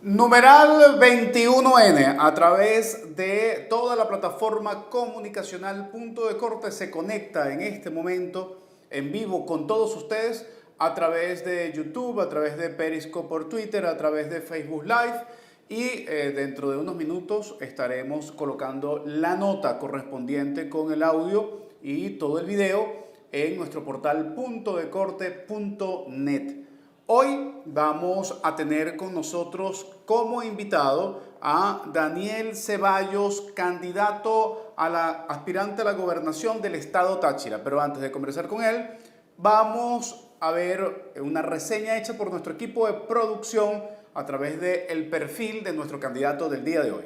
Numeral 21N, a través de toda la plataforma comunicacional Punto de Corte, se conecta en este momento en vivo con todos ustedes a través de YouTube, a través de Periscope por Twitter, a través de Facebook Live y dentro de unos minutos estaremos colocando la nota correspondiente con el audio y todo el video en nuestro portal puntodecorte.net. Hoy vamos a tener con nosotros como invitado a Daniel Ceballos, candidato a la aspirante a la gobernación del estado Táchira. Pero antes de conversar con él, vamos a ver una reseña hecha por nuestro equipo de producción a través del perfil de nuestro candidato del día de hoy.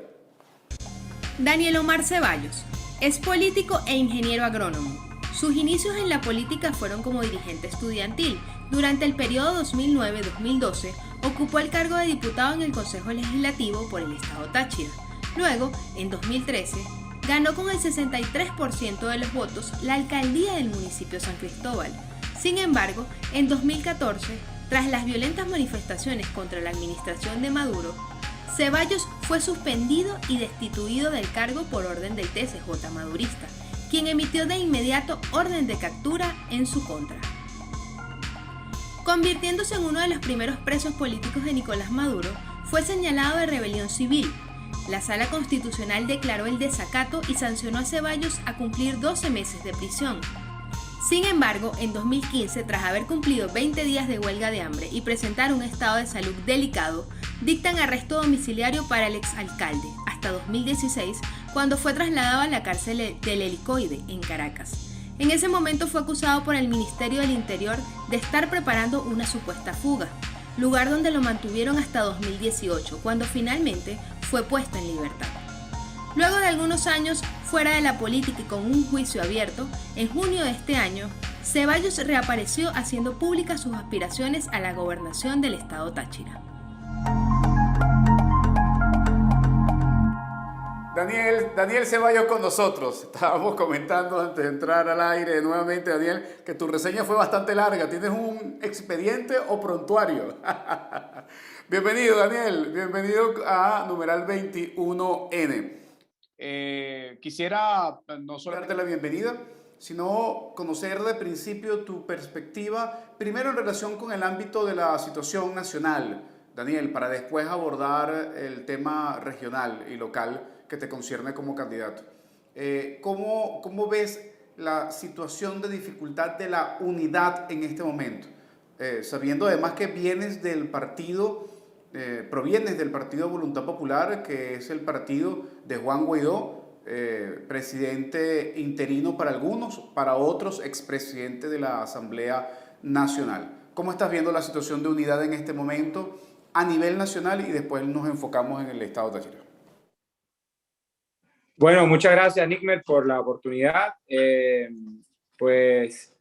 Daniel Omar Ceballos es político e ingeniero agrónomo. Sus inicios en la política fueron como dirigente estudiantil. Durante el periodo 2009-2012 ocupó el cargo de diputado en el Consejo Legislativo por el estado Táchira. Luego, en 2013, ganó con el 63% de los votos la alcaldía del municipio San Cristóbal. Sin embargo, en 2014, tras las violentas manifestaciones contra la administración de Maduro, Ceballos fue suspendido y destituido del cargo por orden del TSJ madurista, quien emitió de inmediato orden de captura en su contra. Convirtiéndose en uno de los primeros presos políticos de Nicolás Maduro, fue señalado de rebelión civil. La Sala Constitucional declaró el desacato y sancionó a Ceballos a cumplir 12 meses de prisión. Sin embargo, en 2015, tras haber cumplido 20 días de huelga de hambre y presentar un estado de salud delicado, dictan arresto domiciliario para el exalcalde, hasta 2016, cuando fue trasladado a la cárcel del Helicoide, en Caracas. En ese momento fue acusado por el Ministerio del Interior de estar preparando una supuesta fuga, lugar donde lo mantuvieron hasta 2018, cuando finalmente fue puesto en libertad. Luego de algunos años fuera de la política y con un juicio abierto, en junio de este año, Ceballos reapareció haciendo públicas sus aspiraciones a la gobernación del estado Táchira. Daniel Ceballos con nosotros. Estábamos comentando antes de entrar al aire nuevamente, Daniel, que tu reseña fue bastante larga. ¿Tienes un expediente o prontuario? Bienvenido, Daniel. Bienvenido a numeral 21N. Quisiera no solo darte la bienvenida, sino conocer de principio tu perspectiva, primero en relación con el ámbito de la situación nacional, Daniel, para después abordar el tema regional y local que te concierne como candidato. ¿Cómo ves la situación de dificultad de la unidad en este momento? Sabiendo además que provienes del partido Voluntad Popular, que es el partido de Juan Guaidó, presidente interino para algunos, para otros expresidente de la Asamblea Nacional. ¿Cómo estás viendo la situación de unidad en este momento a nivel nacional y después nos enfocamos en el estado de Táchira? Bueno, muchas gracias, Nickmer, por la oportunidad. Pues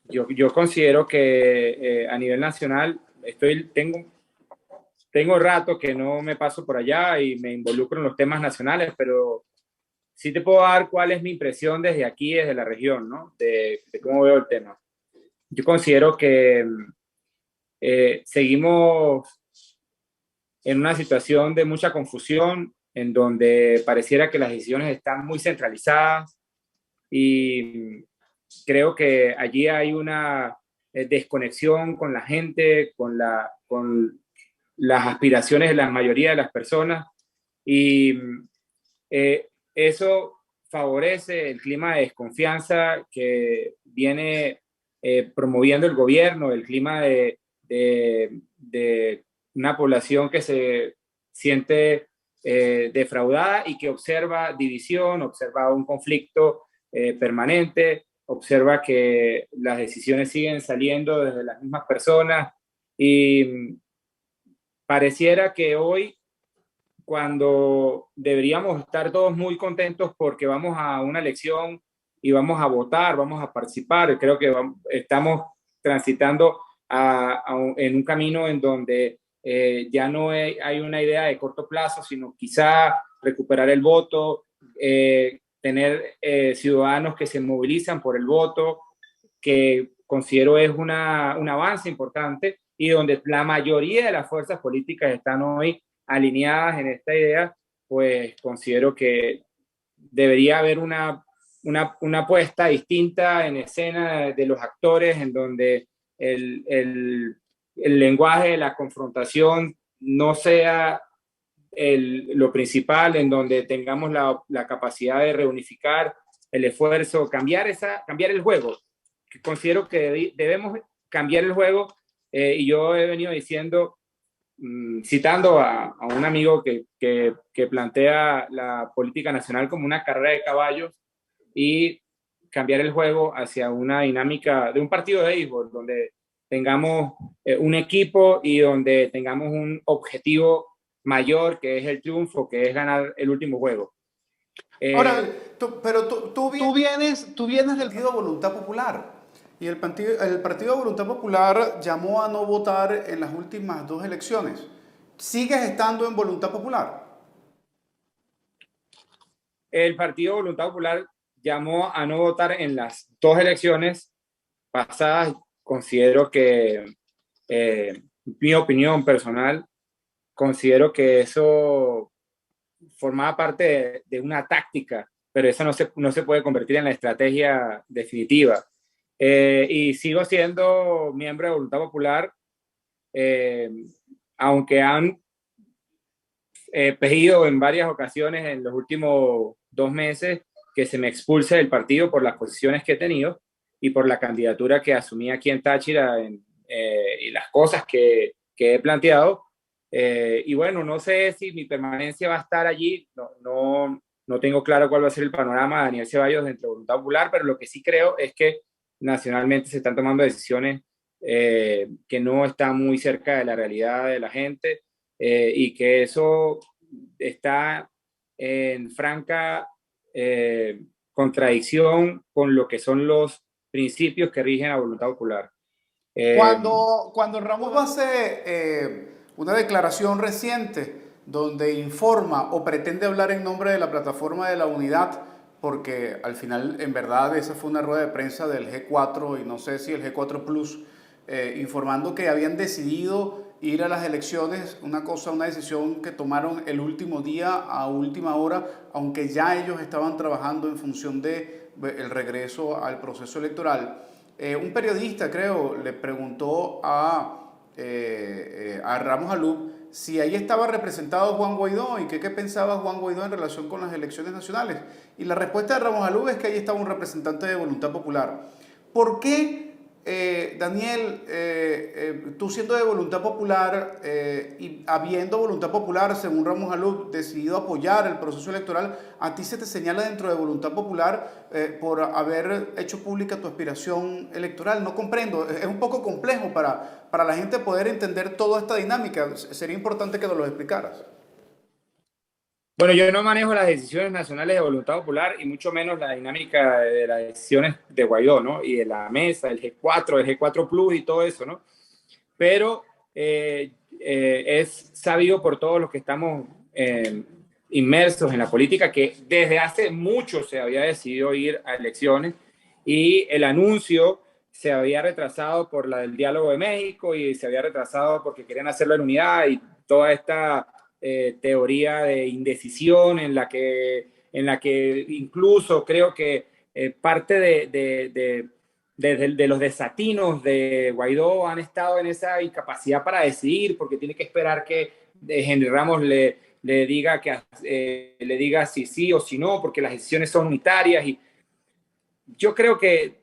yo considero que a nivel nacional tengo rato que no me paso por allá y me involucro en los temas nacionales, pero sí te puedo dar cuál es mi impresión desde aquí, desde la región, ¿no? De cómo veo el tema. Yo considero que seguimos en una situación de mucha confusión, en donde pareciera que las decisiones están muy centralizadas y creo que allí hay una desconexión con la gente, con las aspiraciones de la mayoría de las personas y eso favorece el clima de desconfianza que viene promoviendo el gobierno, el clima de una población que se siente defraudada y que observa división, observa un conflicto permanente, observa que las decisiones siguen saliendo desde las mismas personas y pareciera que hoy, cuando deberíamos estar todos muy contentos porque vamos a una elección y vamos a votar, vamos a participar, creo que estamos transitando en un camino en donde ya no hay una idea de corto plazo, sino quizá recuperar el voto, tener ciudadanos que se movilizan por el voto, que considero es un avance importante y donde la mayoría de las fuerzas políticas están hoy alineadas en esta idea, pues considero que debería haber una puesta distinta en escena de los actores, en donde el lenguaje de la confrontación no sea lo principal, en donde tengamos la capacidad de reunificar el esfuerzo, cambiar el juego. Considero que debemos cambiar el juego, y yo he venido diciendo, citando a un amigo que plantea la política nacional como una carrera de caballos, y cambiar el juego hacia una dinámica de un partido de béisbol, donde tengamos un equipo y donde tengamos un objetivo mayor, que es el triunfo, que es ganar el último juego. Ahora, tú vienes del Partido Voluntad Popular, y el Partido Voluntad Popular llamó a no votar en las últimas 2 elecciones. ¿Sigues estando en Voluntad Popular? El Partido Voluntad Popular llamó a no votar en las 2 elecciones pasadas. Considero que, mi opinión personal, considero que eso formaba parte de una táctica, pero eso no se puede convertir en la estrategia definitiva. Y sigo siendo miembro de Voluntad Popular, aunque han pedido en varias ocasiones en los últimos 2 meses que se me expulse del partido por las posiciones que he tenido y por la candidatura que asumí aquí en Táchira, y las cosas que he planteado. Y bueno, no sé si mi permanencia va a estar allí, no tengo claro cuál va a ser el panorama de Daniel Ceballos dentro de Voluntad Popular, pero lo que sí creo es que nacionalmente se están tomando decisiones que no están muy cerca de la realidad de la gente, y que eso está en franca contradicción con lo que son los principios que rigen a Voluntad Popular. Cuando Ramos hace una declaración reciente donde informa o pretende hablar en nombre de la plataforma de la unidad, porque al final, en verdad, esa fue una rueda de prensa del G4 y no sé si el G4 Plus, informando que habían decidido ir a las elecciones, una decisión que tomaron el último día a última hora, aunque ya ellos estaban trabajando en función de el regreso al proceso electoral. Un periodista, creo, le preguntó a Ramos Alub si ahí estaba representado Juan Guaidó y qué pensaba Juan Guaidó en relación con las elecciones nacionales. Y la respuesta de Ramos Alub es que ahí estaba un representante de Voluntad Popular. ¿Por qué, Daniel, tú siendo de Voluntad Popular y habiendo Voluntad Popular, según Ramos Alub, decidido apoyar el proceso electoral, a ti se te señala dentro de Voluntad Popular por haber hecho pública tu aspiración electoral? No comprendo, es un poco complejo para la gente poder entender toda esta dinámica. Sería importante que nos lo explicaras. Bueno, yo no manejo las decisiones nacionales de Voluntad Popular y mucho menos la dinámica de las decisiones de Guaidó, ¿no? Y de la mesa, el G4 Plus y todo eso, ¿no? Pero es sabido por todos los que estamos inmersos en la política que desde hace mucho se había decidido ir a elecciones, y el anuncio se había retrasado por la del diálogo de México, y se había retrasado porque querían hacerlo en unidad, y toda esta teoría de indecisión en la que incluso creo que parte de los desatinos de Guaidó han estado en esa incapacidad para decidir, porque tiene que esperar que Henry Ramos le diga si sí o si no, porque las decisiones son unitarias. Y yo creo que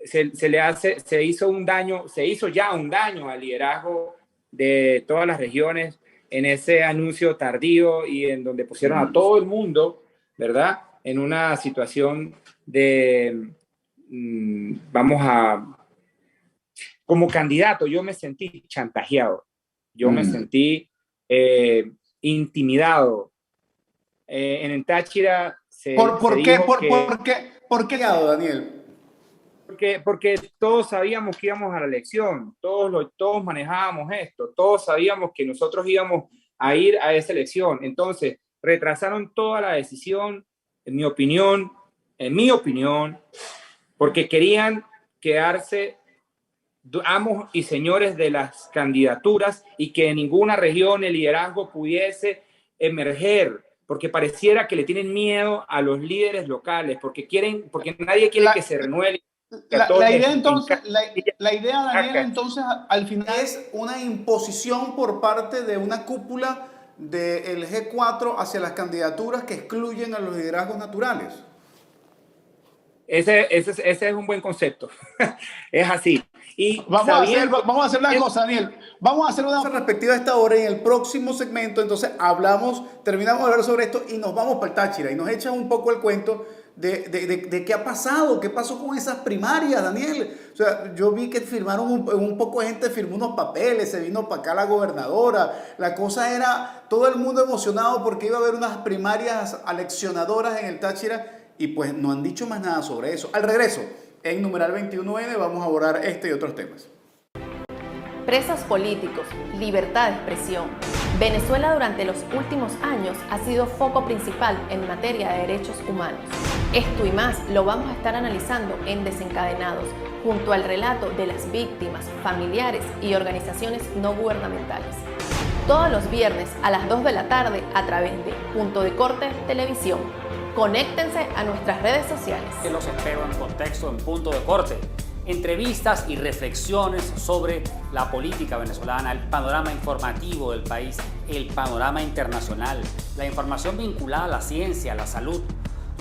se hizo ya un daño al liderazgo de todas las regiones en ese anuncio tardío, y en donde pusieron a todo el mundo, ¿verdad?, en una situación de, como candidato, yo me sentí chantajeado, me sentí intimidado. En Táchira ¿Por qué, Daniel? Porque todos sabíamos que íbamos a la elección, todos manejábamos esto, todos sabíamos que nosotros íbamos a ir a esa elección. Entonces, retrasaron toda la decisión, en mi opinión, porque querían quedarse amos y señores de las candidaturas y que en ninguna región el liderazgo pudiese emerger, porque pareciera que le tienen miedo a los líderes locales, porque nadie quiere que se renueve. La idea entonces, la idea, Daniel, entonces al final es una imposición por parte de una cúpula del G4 hacia las candidaturas que excluyen a los liderazgos naturales. Ese es un buen concepto. Es así. Y vamos a hacer una cosa, Daniel. Vamos a hacer una respectiva a esta hora y en el próximo segmento. Entonces terminamos de hablar sobre esto y nos vamos para el Táchira y nos echas un poco el cuento de qué ha pasado, qué pasó con esas primarias, Daniel. O sea, yo vi que firmaron un poco de gente, firmó unos papeles, se vino para acá la gobernadora. La cosa era todo el mundo emocionado porque iba a haber unas primarias aleccionadoras en el Táchira y pues no han dicho más nada sobre eso. Al regreso, en numeral 21N vamos a abordar este y otros temas. Presos políticos, libertad de expresión. Venezuela durante los últimos años ha sido foco principal en materia de derechos humanos. Esto y más lo vamos a estar analizando en Desencadenados, junto al relato de las víctimas, familiares y organizaciones no gubernamentales. Todos los viernes a las 2 de la tarde a través de Punto de Corte Televisión. Conéctense a nuestras redes sociales. Los espero en Contexto en Punto de Corte. Entrevistas y reflexiones sobre la política venezolana, el panorama informativo del país, el panorama internacional, la información vinculada a la ciencia, a la salud,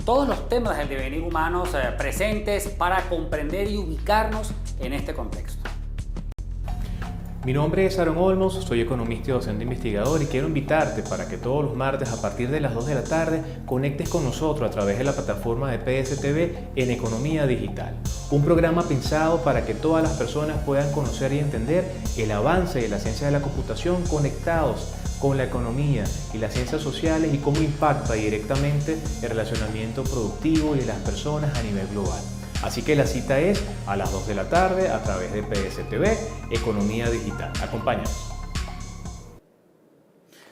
todos los temas del devenir humano presentes para comprender y ubicarnos en este contexto. Mi nombre es Aaron Olmos, soy economista y docente investigador y quiero invitarte para que todos los martes a partir de las 2 de la tarde conectes con nosotros a través de la plataforma de PSTV en Economía Digital. Un programa pensado para que todas las personas puedan conocer y entender el avance de la ciencia de la computación conectados con la economía y las ciencias sociales y cómo impacta directamente el relacionamiento productivo y de las personas a nivel global. Así que la cita es a las 2 de la tarde a través de PSTV, Economía Digital. Acompáñanos.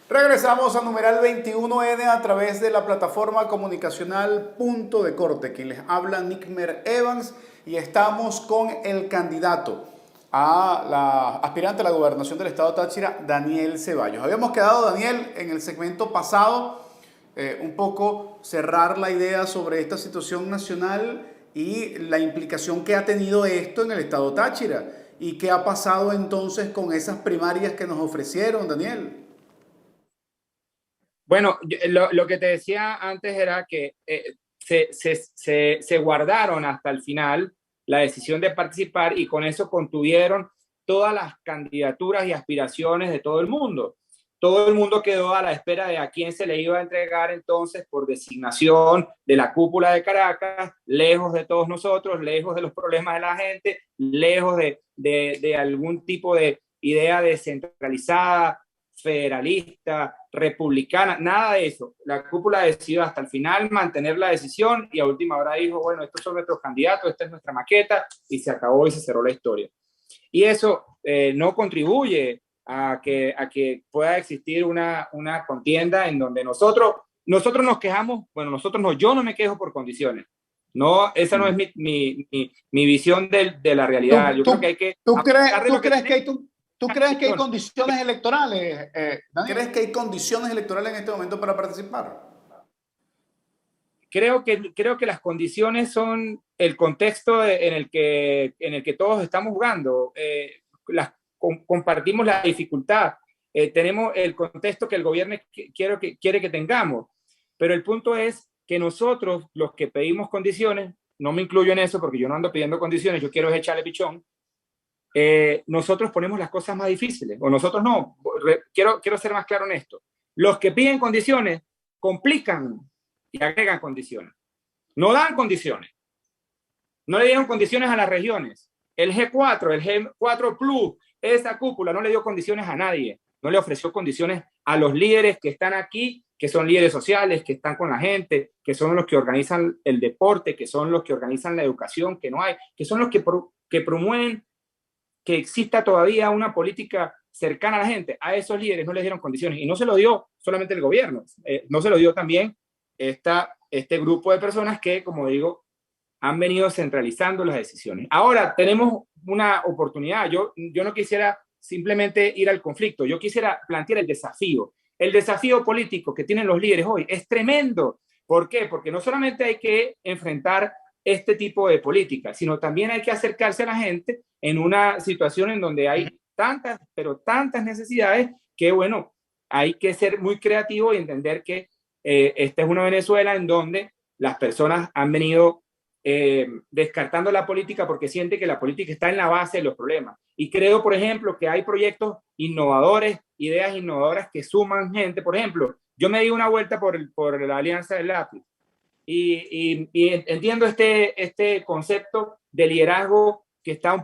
Regresamos a numeral 21N a través de la plataforma comunicacional Punto de Corte. Quien les habla, Nickmer Evans, y estamos con el candidato a la aspirante a la gobernación del estado Táchira, Daniel Ceballos. Habíamos quedado, Daniel, en el segmento pasado, un poco cerrar la idea sobre esta situación nacional y la implicación que ha tenido esto en el estado Táchira. ¿Y qué ha pasado entonces con esas primarias que nos ofrecieron, Daniel? Bueno, lo que te decía antes era que se guardaron hasta el final la decisión de participar y con eso contuvieron todas las candidaturas y aspiraciones de todo el mundo. Todo el mundo quedó a la espera de a quién se le iba a entregar entonces por designación de la cúpula de Caracas, lejos de todos nosotros, lejos de los problemas de la gente, lejos de algún tipo de idea descentralizada, federalista, republicana, nada de eso. La cúpula decidió hasta el final mantener la decisión y a última hora dijo, bueno, estos son nuestros candidatos, esta es nuestra maqueta, y se acabó y se cerró la historia. Y eso no contribuye a que pueda existir una contienda en donde nosotros nos quejamos, bueno, nosotros no, yo no me quejo por condiciones. No, esa no es mi visión de la realidad. Yo creo que hay que... ¿Tú crees que hay condiciones electorales? ¿Crees que hay condiciones electorales en este momento para participar? Creo que las condiciones son el contexto en el que todos estamos jugando. Compartimos la dificultad. Tenemos el contexto que el gobierno quiere que tengamos. Pero el punto es que nosotros, los que pedimos condiciones, no me incluyo en eso porque yo no ando pidiendo condiciones, yo quiero echarle pichón. Nosotros ponemos las cosas más difíciles, o nosotros no. Quiero ser más claro en esto. Los que piden condiciones complican y agregan condiciones. No dan condiciones. No le dieron condiciones a las regiones. El G4, el G4 Plus, esa cúpula no le dio condiciones a nadie. No le ofreció condiciones a los líderes que están aquí, que son líderes sociales, que están con la gente, que son los que organizan el deporte, que son los que organizan la educación que no hay, que son los que promueven que exista todavía una política cercana a la gente. A esos líderes no les dieron condiciones y no se lo dio solamente el gobierno, no se lo dio también este grupo de personas que, como digo, han venido centralizando las decisiones. Ahora tenemos una oportunidad. Yo no quisiera simplemente ir al conflicto, yo quisiera plantear el desafío. El desafío político que tienen los líderes hoy es tremendo. ¿Por qué? Porque no solamente hay que enfrentar este tipo de política, sino también hay que acercarse a la gente en una situación en donde hay tantas, pero tantas necesidades que, bueno, hay que ser muy creativo y entender que esta es una Venezuela en donde las personas han venido descartando la política porque sienten que la política está en la base de los problemas. Y creo, por ejemplo, que hay proyectos innovadores, ideas innovadoras que suman gente. Por ejemplo, yo me di una vuelta por la Alianza del Lápiz y entiendo este concepto de liderazgo que está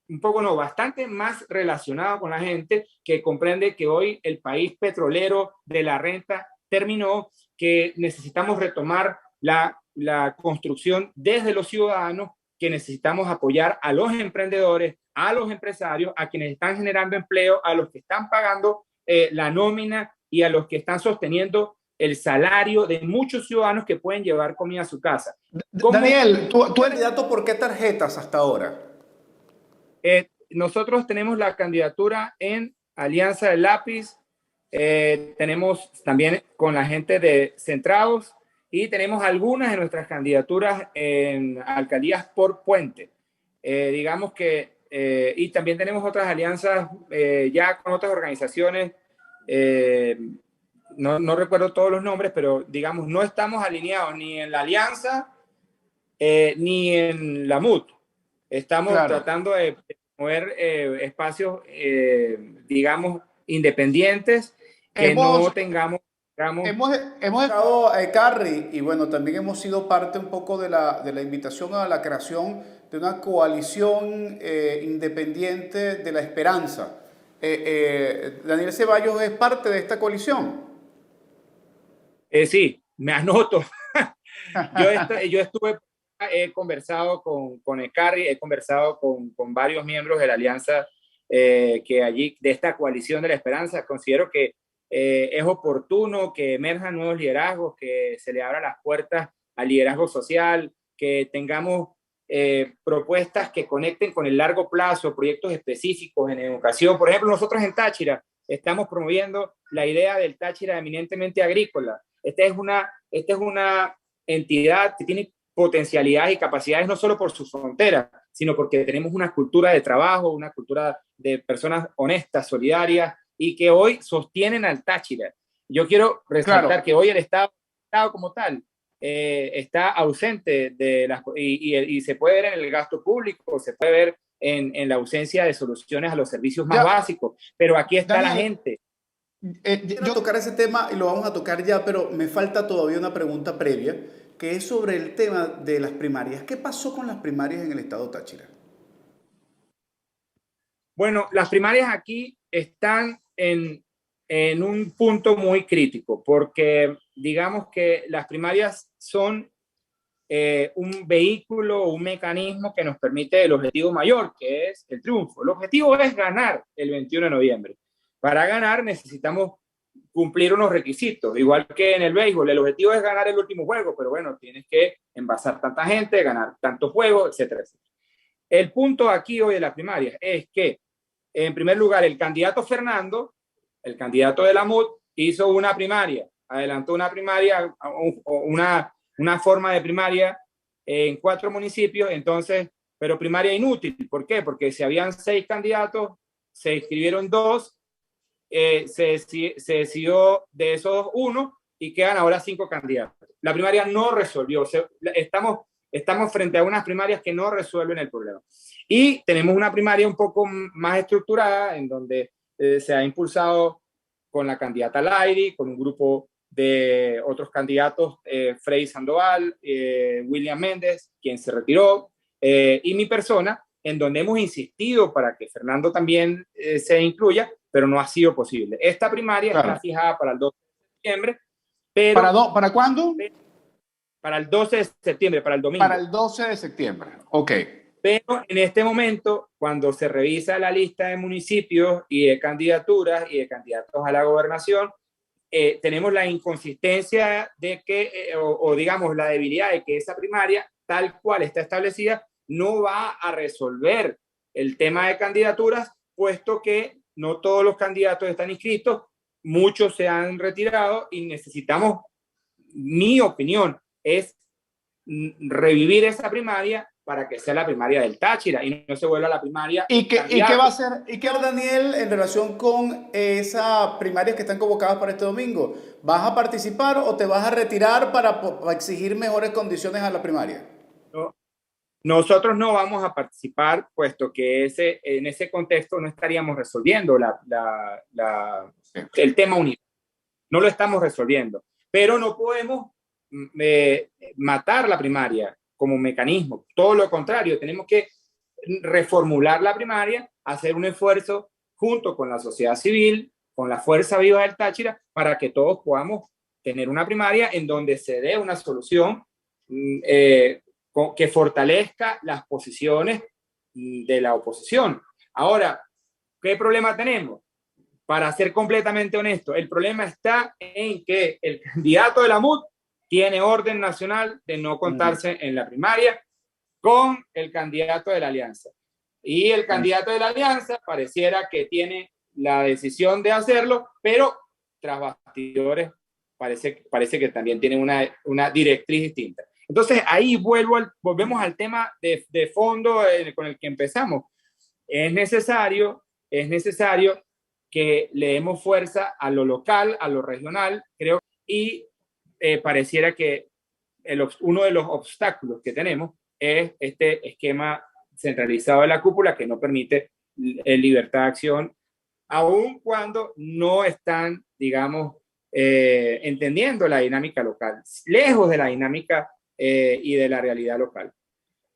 no, bastante más relacionado con la gente, que comprende que hoy el país petrolero de la renta terminó, que necesitamos retomar la construcción desde los ciudadanos, que necesitamos apoyar a los emprendedores, a los empresarios, a quienes están generando empleo, a los que están pagando la nómina y a los que están sosteniendo el salario de muchos ciudadanos que pueden llevar comida a su casa. Daniel, ¿tú eres candidato por qué tarjetas hasta ahora? Nosotros tenemos la candidatura en Alianza del Lápiz, tenemos también con la gente de Centrados y tenemos algunas de nuestras candidaturas en alcaldías por puente. Digamos que, y también tenemos otras alianzas ya con otras organizaciones, no recuerdo todos los nombres, pero digamos, no estamos alineados ni en la alianza ni en la MUT. Estamos tratando de mover espacios, digamos, independientes, que no tengamos... Hemos estado a Carri y bueno, también hemos sido parte un poco de la invitación a la creación de una coalición independiente de la esperanza. Daniel Ceballos es parte de esta coalición. Sí, me anoto. He conversado con Ecarri, he conversado con varios miembros de la alianza que allí, de esta coalición de la esperanza. Considero que es oportuno que emerjan nuevos liderazgos, que se le abran las puertas al liderazgo social, que tengamos propuestas que conecten con el largo plazo, proyectos específicos en educación. Por ejemplo, nosotros en Táchira estamos promoviendo la idea del Táchira eminentemente agrícola. Esta es una entidad que tiene potencialidades y capacidades no solo por sus fronteras, sino porque tenemos una cultura de trabajo, una cultura de personas honestas, solidarias, y que hoy sostienen al Táchira. Yo quiero resaltar que hoy el Estado como tal está ausente y se puede ver en el gasto público, se puede ver en la ausencia de soluciones a los servicios más básicos, pero aquí está Daniel, la gente. Quiero tocar ese tema y lo vamos a tocar ya, pero me falta todavía una pregunta previa, que es sobre el tema de las primarias. ¿Qué pasó con las primarias en el estado Táchira? Bueno, las primarias aquí están en un punto muy crítico, porque digamos que las primarias son un vehículo, un mecanismo que nos permite el objetivo mayor, que es el triunfo. El objetivo es ganar el 21 de noviembre. Para ganar necesitamos cumplir unos requisitos, igual que en el béisbol. El objetivo es ganar el último juego, pero bueno, tienes que envasar tanta gente, ganar tantos juegos, etcétera, etcétera. El punto aquí hoy de la primaria es que, en primer lugar, el candidato Fernando, el candidato de la MUD, hizo una primaria, adelantó una primaria, una forma de primaria en 4 municipios, entonces, pero primaria inútil. ¿Por qué? Porque si habían 6 candidatos, se inscribieron 2, se decidió de esos 1 y quedan ahora 5 candidatos. La primaria no resolvió, estamos frente a unas primarias que no resuelven el problema. Y tenemos una primaria un poco más estructurada, en donde se ha impulsado con la candidata Lairi, con un grupo de otros candidatos, Freddy Sandoval, William Méndez, quien se retiró, y mi persona, en donde hemos insistido para que Fernando también se incluya, pero no ha sido posible. Esta primaria está fijada para el 12 de septiembre. Pero, ¿Para cuándo? Para el 12 de septiembre, para el domingo. Para el 12 de septiembre, ok. Pero en este momento, cuando se revisa la lista de municipios y de candidaturas y de candidatos a la gobernación, tenemos la inconsistencia de que, o digamos la debilidad de que esa primaria tal cual está establecida no va a resolver el tema de candidaturas, puesto que no todos los candidatos están inscritos, muchos se han retirado y necesitamos, mi opinión, es revivir esa primaria para que sea la primaria del Táchira y no se vuelva la primaria. ¿Y qué va a hacer, Daniel, en relación con esas primarias que están convocadas para este domingo? ¿Vas a participar o te vas a retirar para exigir mejores condiciones a la primaria? No, nosotros no vamos a participar, puesto que en ese contexto no estaríamos resolviendo el tema unido. No lo estamos resolviendo, pero no podemos matar la primaria como mecanismo. Todo lo contrario, tenemos que reformular la primaria, hacer un esfuerzo junto con la sociedad civil, con la Fuerza Viva del Táchira, para que todos podamos tener una primaria en donde se dé una solución que fortalezca las posiciones de la oposición. Ahora, ¿qué problema tenemos? Para ser completamente honesto, el problema está en que el candidato de la MUD tiene orden nacional de no contarse en la primaria con el candidato de la alianza. Y el candidato de la alianza pareciera que tiene la decisión de hacerlo, pero tras bastidores parece que también tiene una directriz distinta. Entonces ahí volvemos al tema de fondo con el que empezamos. Es necesario que le demos fuerza a lo local, a lo regional, creo, y pareciera que uno de los obstáculos que tenemos es este esquema centralizado de la cúpula que no permite libertad de acción, aun cuando no están, digamos, entendiendo la dinámica local, lejos de la dinámica y de la realidad local.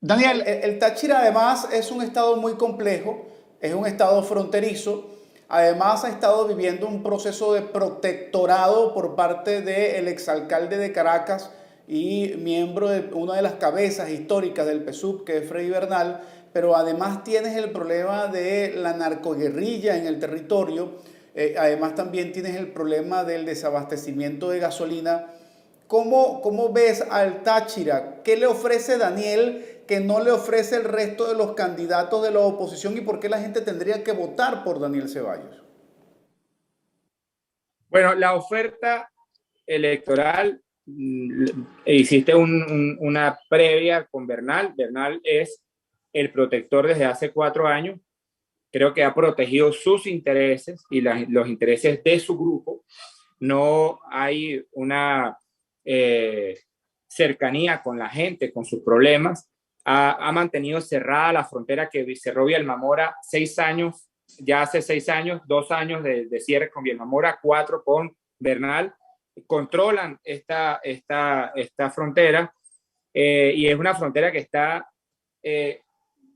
Daniel, el Táchira además es un estado muy complejo, es un estado fronterizo. Además, ha estado viviendo un proceso de protectorado por parte del exalcalde de Caracas y miembro de una de las cabezas históricas del PSUV, que es Freddy Bernal, pero además tienes el problema de la narcoguerrilla en el territorio, además también tienes el problema del desabastecimiento de gasolina. ¿Cómo ves al Táchira? ¿Qué le ofrece Daniel que no le ofrece el resto de los candidatos de la oposición y por qué la gente tendría que votar por Daniel Ceballos? Bueno, la oferta electoral, hiciste una previa con Bernal. Bernal es el protector desde hace 4 años. Creo que ha protegido sus intereses y los intereses de su grupo. No hay una cercanía con la gente, con sus problemas. Ha mantenido cerrada la frontera que cerró Villahermosa 6 años, ya hace 6 años, 2 años de cierre con Villahermosa, 4 con Bernal. Controlan esta frontera y es una frontera que está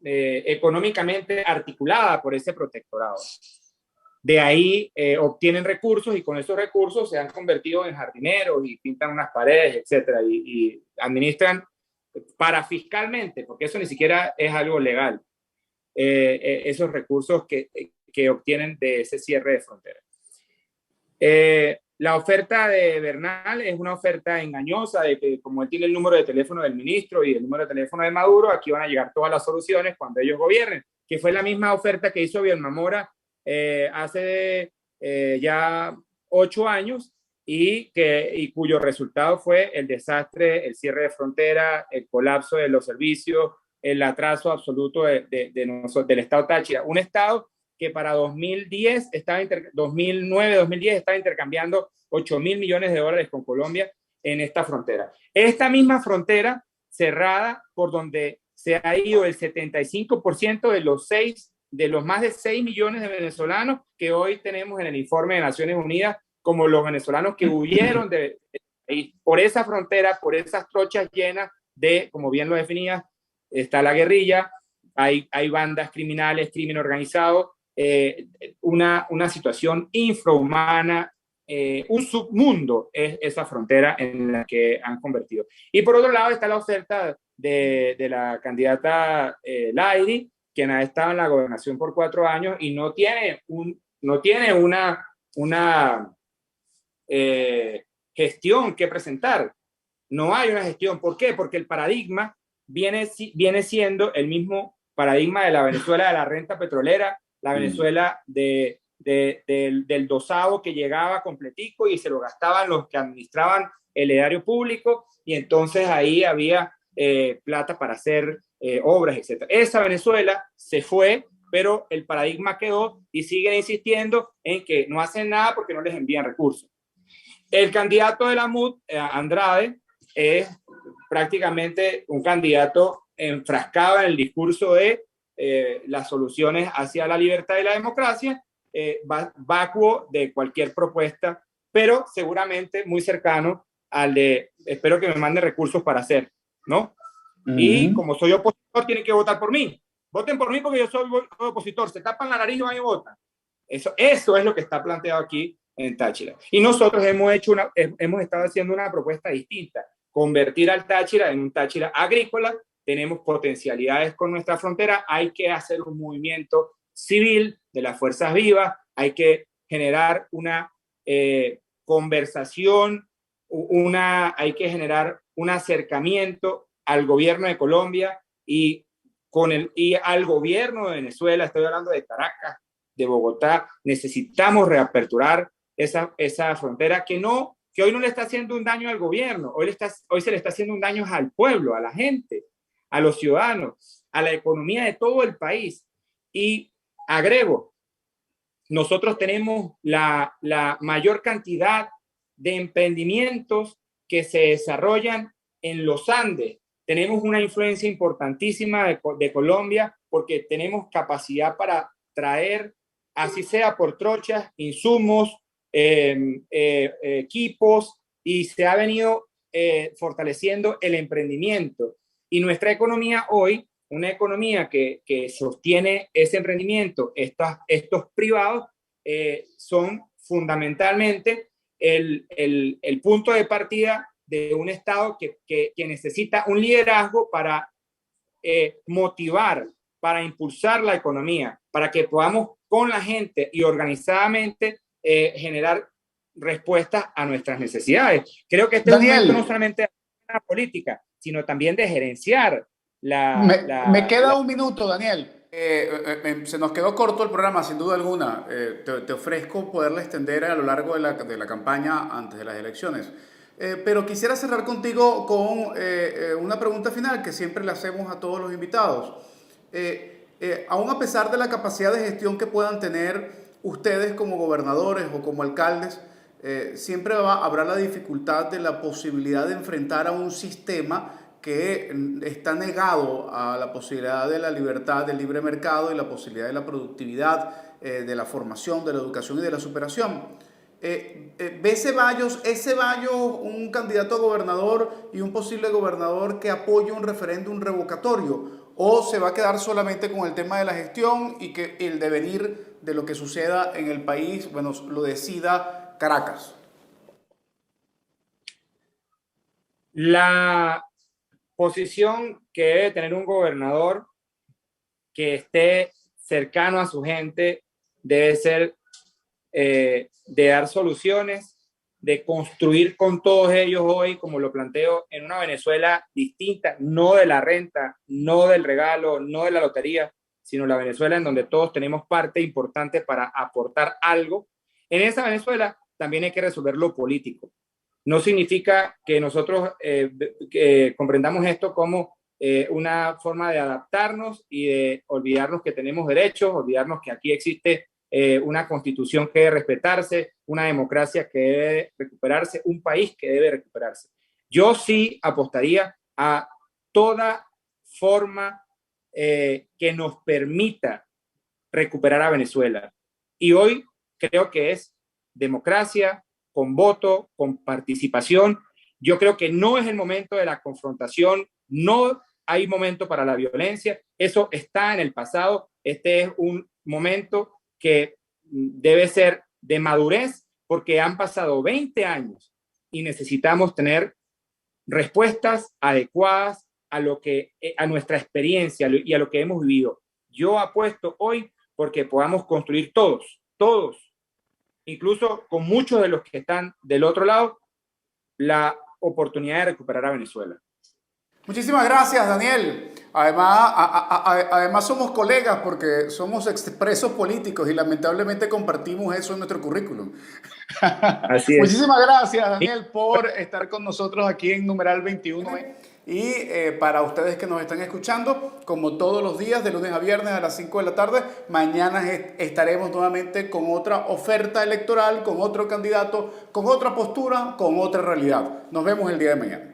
económicamente articulada por ese protectorado. De ahí obtienen recursos y con esos recursos se han convertido en jardineros y pintan unas paredes, etcétera, y administran parafiscalmente, porque eso ni siquiera es algo legal, esos recursos que obtienen de ese cierre de frontera. La oferta de Bernal es una oferta engañosa de que como él tiene el número de teléfono del ministro y el número de teléfono de Maduro, aquí van a llegar todas las soluciones cuando ellos gobiernen, que fue la misma oferta que hizo Villahermosa hace ya 8 años y cuyo resultado fue el desastre, el cierre de frontera, el colapso de los servicios, el atraso absoluto del Estado Táchira, un Estado que para 2009-2010 estaba intercambiando $8.000 millones con Colombia en esta frontera. Esta misma frontera cerrada por donde se ha ido el 75% de los más de 6 millones de venezolanos que hoy tenemos en el informe de Naciones Unidas como los venezolanos que huyeron por esa frontera, por esas trochas llenas de, como bien lo definía, está la guerrilla, hay bandas criminales, crimen organizado, una situación infrahumana, un submundo es esa frontera en la que han convertido. Y por otro lado está la oferta de la candidata Lairi, quien ha estado en la gobernación por 4 años y no tiene una gestión que presentar. No hay una gestión. ¿Por qué? Porque el paradigma viene siendo el mismo paradigma de la Venezuela de la renta petrolera, la Venezuela del dosado que llegaba completico y se lo gastaban los que administraban el erario público, y entonces ahí había plata para hacer obras, etc. Esa Venezuela se fue, pero el paradigma quedó y siguen insistiendo en que no hacen nada porque no les envían recursos. El candidato de la MUD, Andrade, es prácticamente un candidato enfrascado en el discurso de las soluciones hacia la libertad y la democracia, vacuo de cualquier propuesta, pero seguramente muy cercano al de espero que me mande recursos para hacer, ¿no? Y como soy opositor, tienen que votar por mí. Voten por mí porque yo soy opositor. Se tapan la nariz y van y votan. Eso es lo que está planteado aquí en Táchira. Y nosotros hemos estado haciendo una propuesta distinta. Convertir al Táchira en un Táchira agrícola. Tenemos potencialidades con nuestra frontera. Hay que hacer un movimiento civil de las fuerzas vivas. Hay que generar una conversación, hay que generar un acercamiento al gobierno de Colombia y al gobierno de Venezuela. Estoy hablando de Caracas, de Bogotá. Necesitamos reaperturar esa frontera que hoy no le está haciendo un daño al gobierno, hoy se le está haciendo un daño al pueblo, a la gente, a los ciudadanos, a la economía de todo el país. Y agrego, nosotros tenemos la mayor cantidad de emprendimientos que se desarrollan en los Andes. Tenemos una influencia importantísima de Colombia porque tenemos capacidad para traer, así sea por trochas, insumos, equipos, y se ha venido fortaleciendo el emprendimiento. Y nuestra economía hoy, una economía que sostiene ese emprendimiento, estos privados, son fundamentalmente el punto de partida de un Estado que necesita un liderazgo para motivar, para impulsar la economía, para que podamos con la gente y organizadamente generar respuestas a nuestras necesidades. Creo que este Daniel, momento no solamente es una política, sino también de gerenciar me queda un minuto, Daniel. Se nos quedó corto el programa, sin duda alguna. Te ofrezco poderla extender a lo largo de la campaña antes de las elecciones. Pero quisiera cerrar contigo con una pregunta final que siempre le hacemos a todos los invitados. Aún a pesar de la capacidad de gestión que puedan tener ustedes como gobernadores o como alcaldes, siempre habrá la dificultad de la posibilidad de enfrentar a un sistema que está negado a la posibilidad de la libertad, del libre mercado y la posibilidad de la productividad, de la formación, de la educación y de la superación. ¿Ve Ceballos, un candidato a gobernador y un posible gobernador que apoye un referéndum revocatorio? ¿O se va a quedar solamente con el tema de la gestión y que el devenir de lo que suceda en el país, bueno, lo decida Caracas? La posición que debe tener un gobernador que esté cercano a su gente debe ser de dar soluciones, de construir con todos ellos hoy, como lo planteo, en una Venezuela distinta, no de la renta, no del regalo, no de la lotería, sino la Venezuela en donde todos tenemos parte importante para aportar algo. En esa Venezuela también hay que resolver lo político. No significa que nosotros comprendamos esto como una forma de adaptarnos y de olvidarnos que tenemos derechos, olvidarnos que aquí existe una constitución que debe respetarse, una democracia que debe recuperarse, un país que debe recuperarse. Yo sí apostaría a toda forma que nos permita recuperar a Venezuela. Y hoy creo que es democracia, con voto, con participación. Yo creo que no es el momento de la confrontación, no hay momento para la violencia, eso está en el pasado. Este es un momento que debe ser de madurez porque han pasado 20 años y necesitamos tener respuestas adecuadas a nuestra experiencia y a lo que hemos vivido. Yo apuesto hoy porque podamos construir todos, incluso con muchos de los que están del otro lado, la oportunidad de recuperar a Venezuela. Muchísimas gracias, Daniel. Además somos colegas porque somos expresos políticos y lamentablemente compartimos eso en nuestro currículum. Así es. Muchísimas gracias, Daniel, por estar con nosotros aquí en Numeral 21. Y para ustedes que nos están escuchando, como todos los días, de lunes a viernes a las 5 de la tarde, mañana estaremos nuevamente con otra oferta electoral, con otro candidato, con otra postura, con otra realidad. Nos vemos el día de mañana.